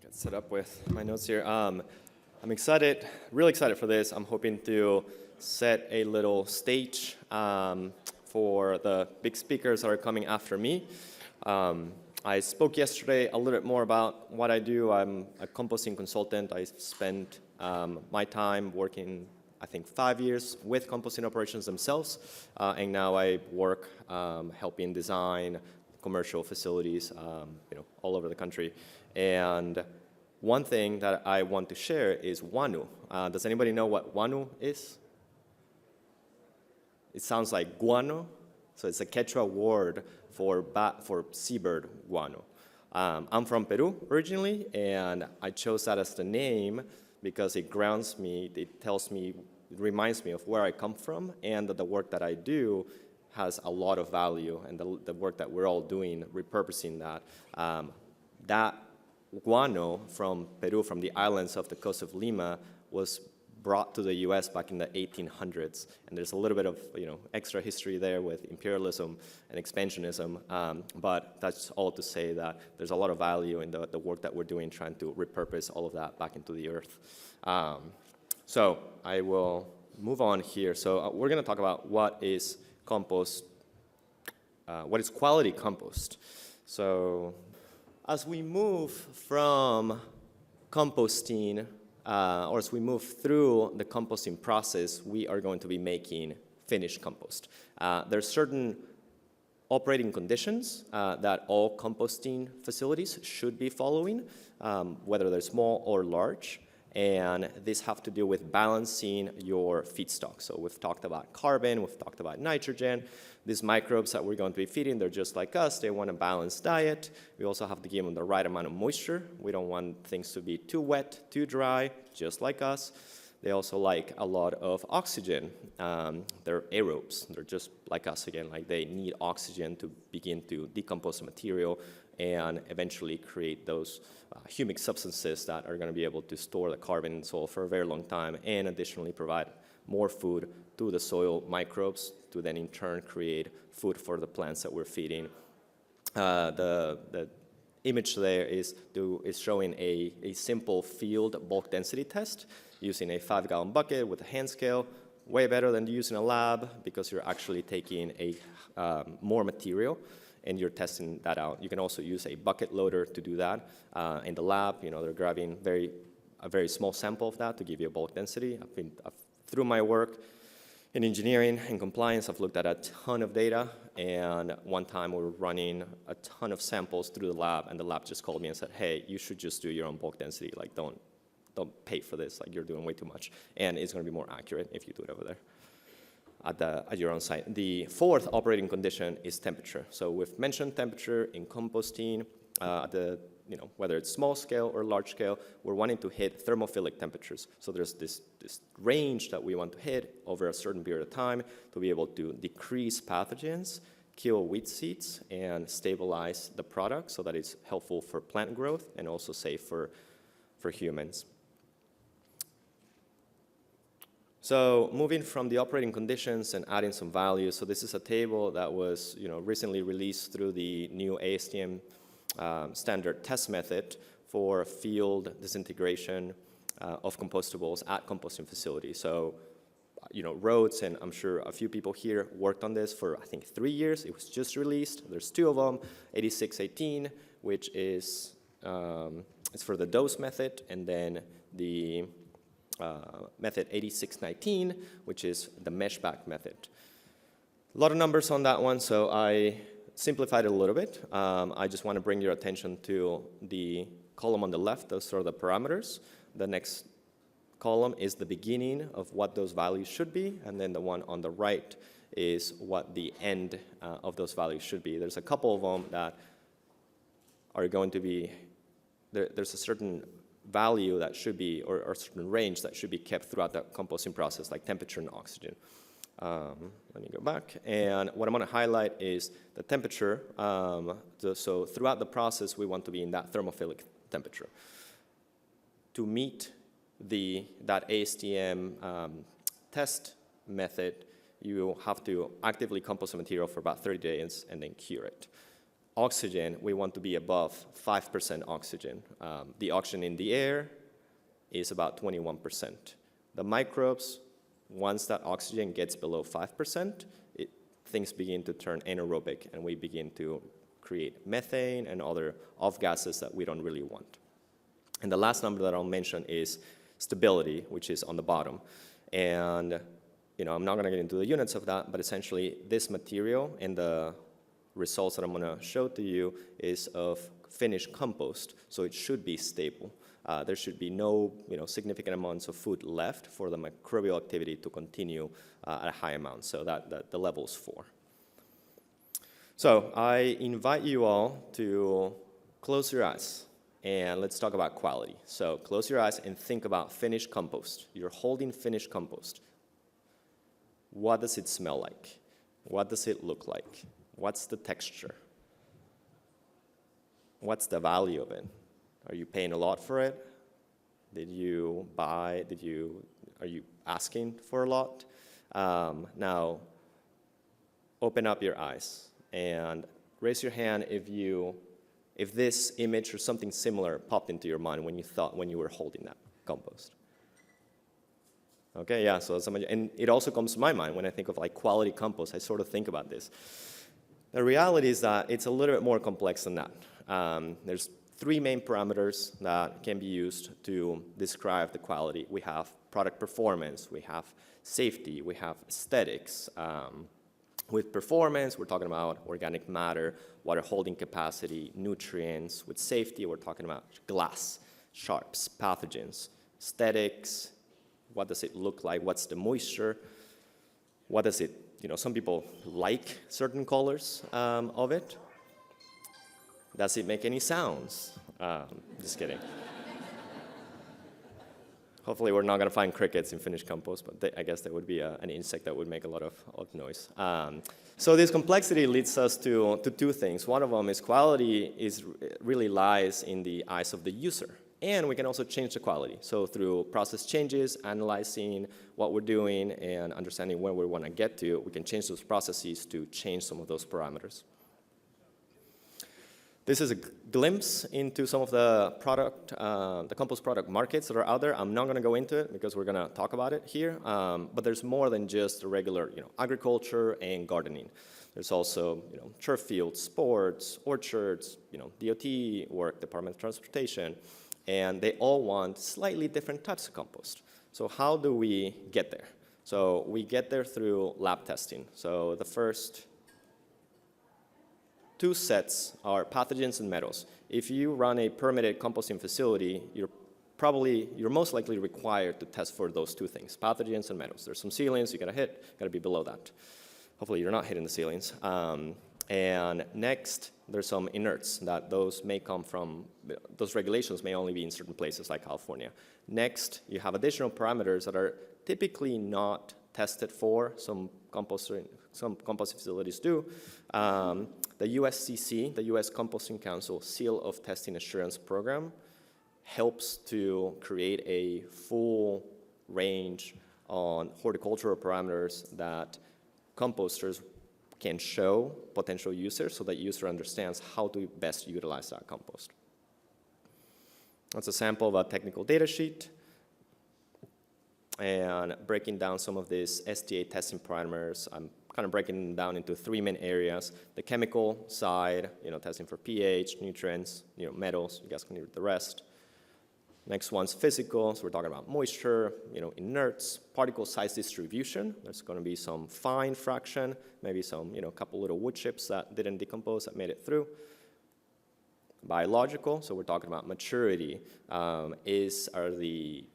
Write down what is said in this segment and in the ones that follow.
Get set up with my notes here. I'm excited, really excited for this. I'm hoping to set a little stage for the big speakers that are coming after me. I spoke yesterday a little bit more about what I do. I'm a composting consultant. I spent my time working, I think, 5 years with composting operations themselves, and now I work helping design commercial facilities, all over the country. And one thing that I want to share is Wanu. Does anybody know what Wanu is? It sounds like guano, so it's a Quechua word for seabird guano. I'm from Peru originally, and I chose that as the name because it grounds me, it reminds me of where I come from, and that the work that I do has a lot of value, and the work that we're all doing, repurposing that. That guano from Peru, from the islands off the coast of Lima, was brought to the US back in the 1800s. And there's a little bit of extra history there with imperialism and expansionism. But that's all to say that there's a lot of value in the work that we're doing trying to repurpose all of that back into the earth. So I will move on here. So we're going to talk about what is compost, what is quality compost. So as we move from composting, or as we move through the composting process, we are going to be making finished compost. There's certain operating conditions that all composting facilities should be following, whether they're small or large. And these have to do with balancing your feedstock. So we've talked about carbon, we've talked about nitrogen. These microbes that we're going to be feeding, they're just like us. They want a balanced diet. We also have to give them the right amount of moisture. We don't want things to be too wet, too dry, just like us. They also like a lot of oxygen. They're aerobes. They're just like us again. Like they need oxygen to begin to decompose the material and eventually create those humic substances that are going to be able to store the carbon in soil for a very long time, and additionally provide more food to the soil microbes to then in turn create food for the plants that we're feeding. The image there is showing a simple field bulk density test using a 5-gallon bucket with a hand scale. Way better than using a lab because you're actually taking more material and you're testing that out. You can also use a bucket loader to do that. In the lab, they're grabbing a very small sample of that to give you a bulk density. Through my work in engineering and compliance, I've looked at a ton of data, and one time we were running a ton of samples through the lab, and the lab just called me and said, hey, you should just do your own bulk density. Like, don't pay for this. Like, you're doing way too much, and it's going to be more accurate if you do it over there at your own site. The fourth operating condition is temperature. So we've mentioned temperature in composting. Whether it's small scale or large scale, we're wanting to hit thermophilic temperatures. So there's this range that we want to hit over a certain period of time to be able to decrease pathogens, kill weed seeds, and stabilize the product so that it's helpful for plant growth and also safe for humans. So moving from the operating conditions and adding some value. So this is a table that was recently released through the new ASTM standard test method for field disintegration of compostables at composting facilities. So, Rhodes, and I'm sure a few people here worked on this for, I think, 3 years. It was just released. There's 2 of them, 8618, which is it's for the dose method, and then the method 8619, which is the mesh back method. A lot of numbers on that one, so I simplified it a little bit. I just want to bring your attention to the column on the left. Those are the parameters. The next column is the beginning of what those values should be, and then the one on the right is what the end of those values should be. There's a couple of them that are going to be, there's a certain value that should be, or a certain range that should be kept throughout the composting process, like temperature and oxygen. Let me go back. And what I'm going to highlight is the temperature. So throughout the process, we want to be in that thermophilic temperature. To meet that ASTM test method, you have to actively compost the material for about 30 days and then cure it. oxygen, we want to be above 5% oxygen. The oxygen in the air is about 21%. The microbes, once that oxygen gets below 5%, things begin to turn anaerobic, and we begin to create methane and other off-gases that we don't really want. And the last number that I'll mention is stability, which is on the bottom. And I'm not going to get into the units of that, but essentially this material and the results that I'm going to show to you is of finished compost, so it should be stable. There should be no significant amounts of food left for the microbial activity to continue at a high amount, so that the level is 4. So I invite you all to close your eyes and let's talk about quality. So close your eyes and think about finished compost. You're holding finished compost. What does it smell like? What does it look like? What's the texture? What's the value of it? Are you paying a lot for it? Did you buy? Are you asking for a lot? Now, open up your eyes and raise your hand if this image or something similar popped into your mind when you were holding that compost. Okay, yeah, so and it also comes to my mind when I think of like quality compost. I sort of think about this. The reality is that it's a little bit more complex than that. There's 3 main parameters that can be used to describe the quality. We have product performance, we have safety, we have aesthetics. With performance, we're talking about organic matter, water holding capacity, nutrients. With safety, we're talking about glass, sharps, pathogens. Aesthetics, what does it look like? What's the moisture? What does it, some people like certain colors of it. Does it make any sounds? Just kidding. Hopefully we're not going to find crickets in finished compost, but I guess there would be an insect that would make a lot of noise. So this complexity leads us to 2 things. One of them is quality really lies in the eyes of the user. And we can also change the quality. So through process changes, analyzing what we're doing, and understanding where we want to get to, we can change those processes to change some of those parameters. This is a glimpse into some of the compost product markets that are out there. I'm not going to go into it because we're going to talk about it here. But there's more than just regular, agriculture and gardening. There's also, turf fields, sports, orchards, DOT work, Department of Transportation, and they all want slightly different types of compost. So how do we get there? So we get there through lab testing. So the first 2 sets are pathogens and metals. If you run a permitted composting facility, you're most likely required to test for those 2 things, pathogens and metals. There's some ceilings you gotta hit, gotta be below that. Hopefully you're not hitting the ceilings. And next, there's some inerts that those regulations may only be in certain places like California. Next, you have additional parameters that are typically not tested for, some compost facilities do. The USCC, the U.S. Composting Council Seal of Testing Assurance Program, helps to create a full range on horticultural parameters that composters can show potential users so that user understands how to best utilize that compost. That's a sample of a technical data sheet. And breaking down some of these STA testing parameters, I'm kind of breaking them down into 3 main areas. The chemical side, testing for pH, nutrients, metals, you guys can read the rest. Next one's physical, so we're talking about moisture, inerts, particle size distribution. There's going to be some fine fraction, maybe some, couple little wood chips that didn't decompose that made it through. Biological, so we're talking about maturity. Are the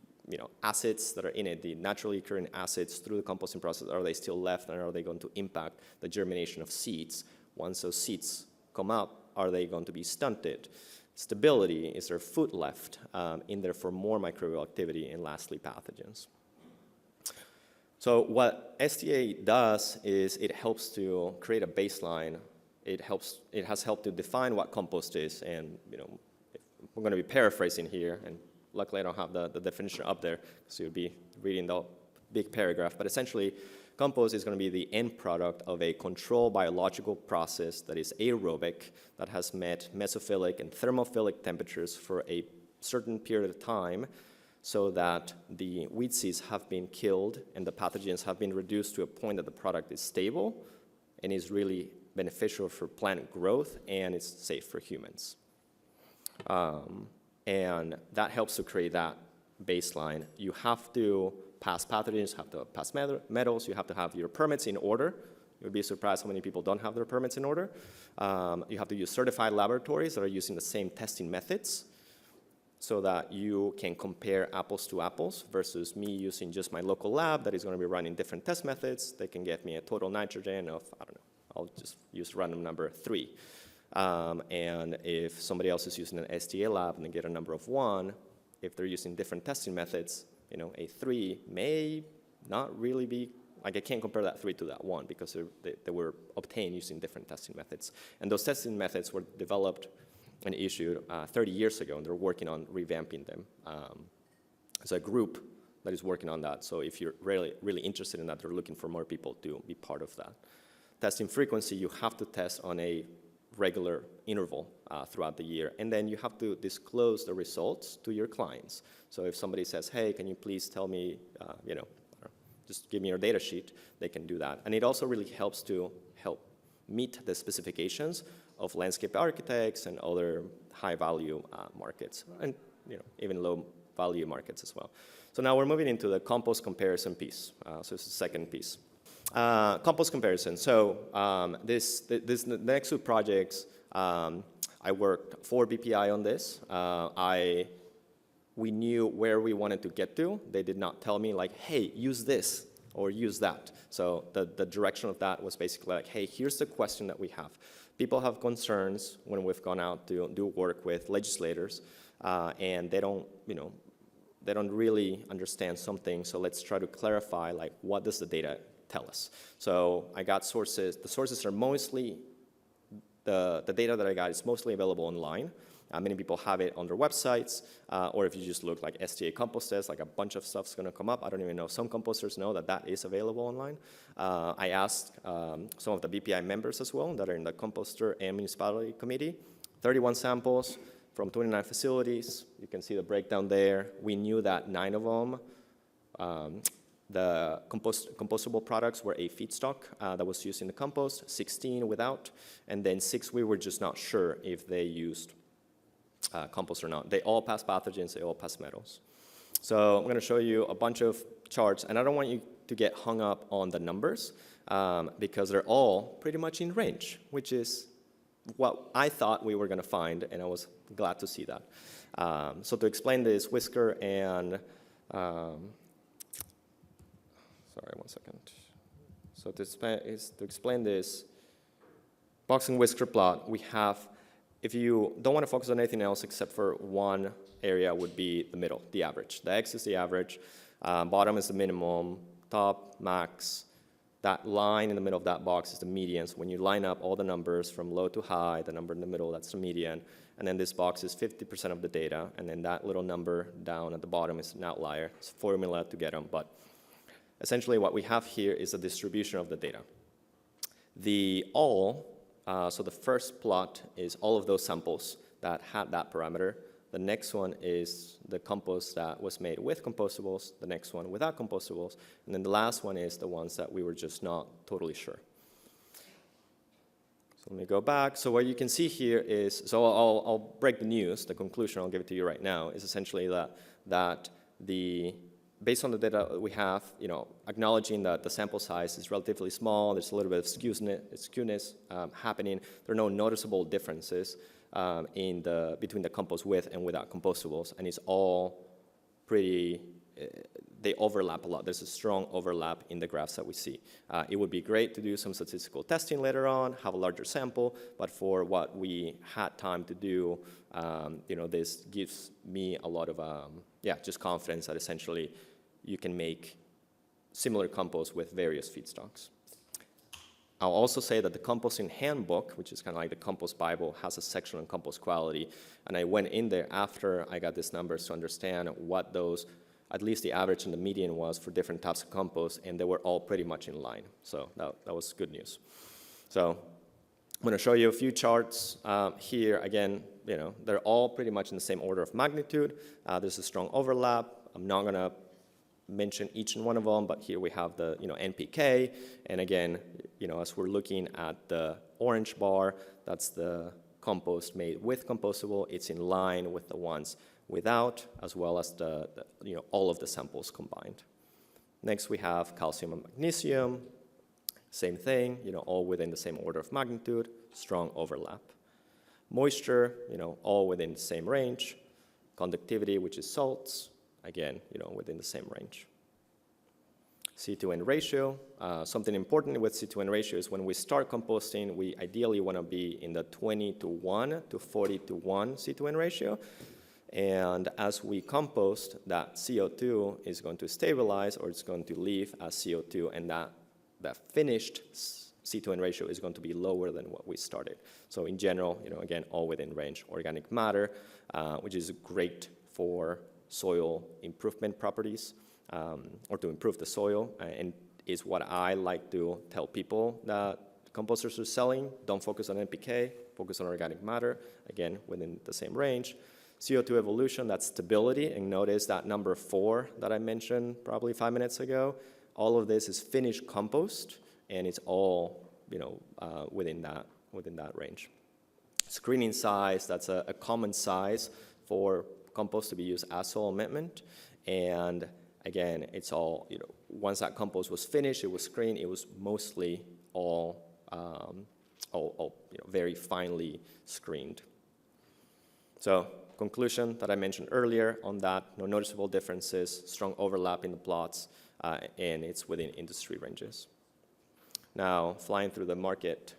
acids that are in it, the naturally occurring acids through the composting process, are they still left, and are they going to impact the germination of seeds? Once those seeds come up, are they going to be stunted? Stability, is there food left in there for more microbial activity? And lastly, pathogens. So what STA does is it helps to create a baseline. It has helped to define what compost is, and we're going to be paraphrasing here, and luckily I don't have the definition up there, so you'll be reading the big paragraph, but essentially, compost is going to be the end product of a controlled biological process that is aerobic, that has met mesophilic and thermophilic temperatures for a certain period of time, so that the weed seeds have been killed and the pathogens have been reduced to a point that the product is stable and is really beneficial for plant growth and it's safe for humans. And that helps to create that baseline. You have to pass pathogens, you have to pass metals, you have to have your permits in order. You'd be surprised how many people don't have their permits in order. You have to use certified laboratories that are using the same testing methods so that you can compare apples to apples versus me using just my local lab that is going to be running different test methods. They can get me a total nitrogen of, I don't know, I'll just use random number 3. And if somebody else is using an STA lab and they get a number of 1, if they're using different testing methods, you know, a 3 may not really be, like I can't compare that 3 to that 1 because they were obtained using different testing methods. And those testing methods were developed and issued 30 years ago, and they're working on revamping them. There's a group that is working on that, so if you're really interested in that, they're looking for more people to be part of that. Testing frequency, you have to test on a regular interval throughout the year. And then you have to disclose the results to your clients. So if somebody says, hey, can you please tell me, you know, just give me your data sheet, they can do that. And it also really helps to help meet the specifications of landscape architects and other high-value markets, and you know, even low-value markets as well. So now we're moving into the compost comparison piece. So it's the second piece. Compost comparison. So the next 2 projects, I worked for BPI on this. We knew where we wanted to get to. They did not tell me like, hey, use this or use that. So the direction of that was basically like, hey, here's the question that we have. People have concerns when we've gone out to do work with legislators, and they don't, you know, they don't really understand something. So let's try to clarify, like, what does the data tell us? So I got sources. The sources are mostly, the data that I got is mostly available online. Many people have it on their websites, or if you just look like STA Composters, like a bunch of stuff's going to come up. I don't even know. Some composters know that that is available online. I asked some of the BPI members as well that are in the Composter and Municipality Committee, 31 samples from 29 facilities. You can see the breakdown there. We knew that 9 of them, the compostable products were a feedstock that was used in the compost, 16 without, and then 6 we were just not sure if they used compost or not. They all pass pathogens, they all pass metals. So I'm going to show you a bunch of charts, and I don't want you to get hung up on the numbers because they're all pretty much in range, which is what I thought we were going to find, and I was glad to see that. So to explain this, whisker and sorry, one second. So to explain this box and whisker plot, we have, if you don't want to focus on anything else except for one area, would be the middle, the average. The X is the average, bottom is the minimum, top, max. That line in the middle of that box is the median. So when you line up all the numbers from low to high, the number in the middle, that's the median. And then this box is 50% of the data, and then that little number down at the bottom is an outlier. It's a formula to get them, but essentially what we have here is a distribution of the data. So the first plot is all of those samples that had that parameter. The next one is the compost that was made with compostables, the next one without compostables, and then the last one is the ones that we were just not totally sure. So let me go back. So what you can see here is, so I'll break the news. The conclusion, I'll give it to you right now, is essentially that based on the data that we have, you know, acknowledging that the sample size is relatively small, there's a little bit of skewness happening. There are no noticeable differences between the compost with and without compostables, and it's all pretty, they overlap a lot. There's a strong overlap in the graphs that we see. It would be great to do some statistical testing later on, have a larger sample, but for what we had time to do, you know, this gives me a lot of, just confidence that essentially you can make similar compost with various feedstocks. I'll also say that the composting handbook, which is kind of like the compost Bible, has a section on compost quality, and I went in there after I got these numbers to understand what those at least the average and the median was for different types of compost, and they were all pretty much in line. So that was good news. So I'm going to show you a few charts here. Again, they're all pretty much in the same order of magnitude. There's a strong overlap. I'm not going to mention each and one of them, but here we have the NPK, and again, as we're looking at the orange bar, that's the compost made with compostable. It's in line with the ones without, as well as the all of the samples combined. Next, we have calcium and magnesium. Same thing, all within the same order of magnitude, strong overlap. Moisture, all within the same range. Conductivity, which is salts, again, within the same range. C2N ratio, something important with C2N ratio is when we start composting, we ideally want to be in the 20:1 to 40:1 C2N ratio. And as we compost, that CO2 is going to stabilize, or it's going to leave as CO2, and that finished C2N ratio is going to be lower than what we started. So in general, again, all within range. Organic matter, which is great for soil improvement properties, or to improve the soil, and is what I like to tell people that composters are selling. Don't focus on NPK, focus on organic matter, again, within the same range. CO2 evolution, that's stability, and notice that number 4 that I mentioned probably 5 minutes ago. All of this is finished compost, and it's all within that range. Screening size, that's a common size for compost to be used as soil amendment, and again, it's all once that compost was finished, it was screened. It was mostly all very finely screened. So conclusion that I mentioned earlier on that, no noticeable differences, strong overlap in the plots, and it's within industry ranges. Now, flying through the market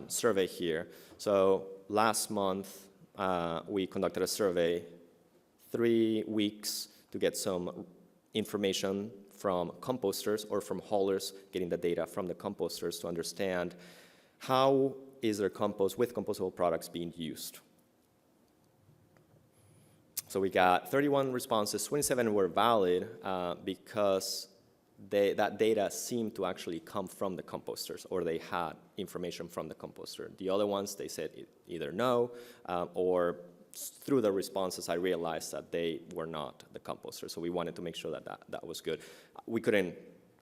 survey here. So last month, we conducted a survey, 3 weeks to get some information from composters or from haulers, getting the data from the composters to understand how is their compost with compostable products being used. So we got 31 responses, 27 were valid because that data seemed to actually come from the composters, or they had information from the composter. The other ones, they said either no, or through the responses, I realized that they were not the composter. So we wanted to make sure that was good. We couldn't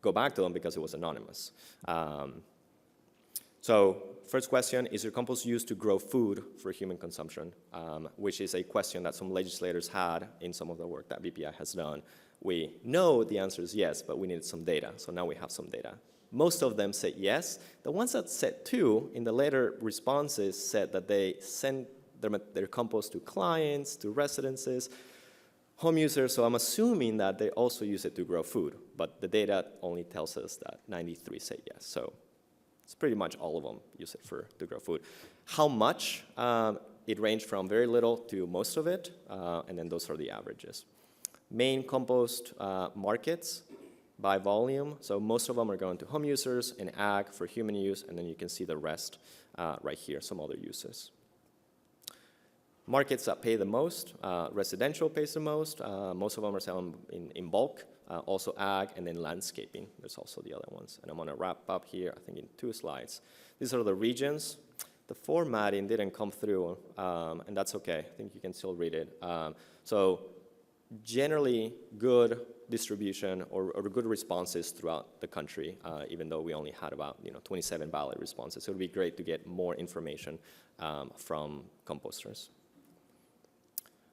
go back to them because it was anonymous. So first question, is your compost used to grow food for human consumption? Which is a question that some legislators had in some of the work that BPI has done. We know the answer is yes, but we needed some data. So now we have some data. Most of them said yes. The ones that said two, in the later responses, said that they sent their compost to clients, to residences, home users. So I'm assuming that they also use it to grow food. But the data only tells us that 93 say yes. So it's pretty much all of them use it to grow food. How much? It ranged from very little to most of it, and then those are the averages. Main compost markets by volume. So most of them are going to home users and ag for human use, and then you can see the rest right here, some other uses. Markets that pay the most, residential pays the most. Most of them are selling in bulk. Also ag, and then landscaping. There's also the other ones. And I'm going to wrap up here, I think, in 2 slides. These are the regions. The formatting didn't come through, and that's okay. I think you can still read it. So generally good distribution or good responses throughout the country, even though we only had about 27 valid responses. So it would be great to get more information from composters.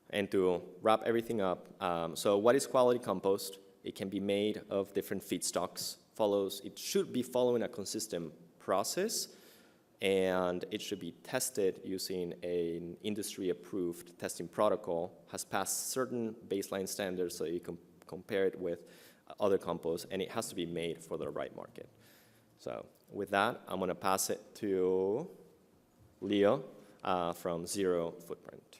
And to wrap everything up, so what is quality compost? It can be made of different feedstocks. It should be following a consistent process, and it should be tested using an industry-approved testing protocol, has passed certain baseline standards so you can compare it with other composts, and it has to be made for the right market. So with that, I'm going to pass it to Leo from Zero Footprint.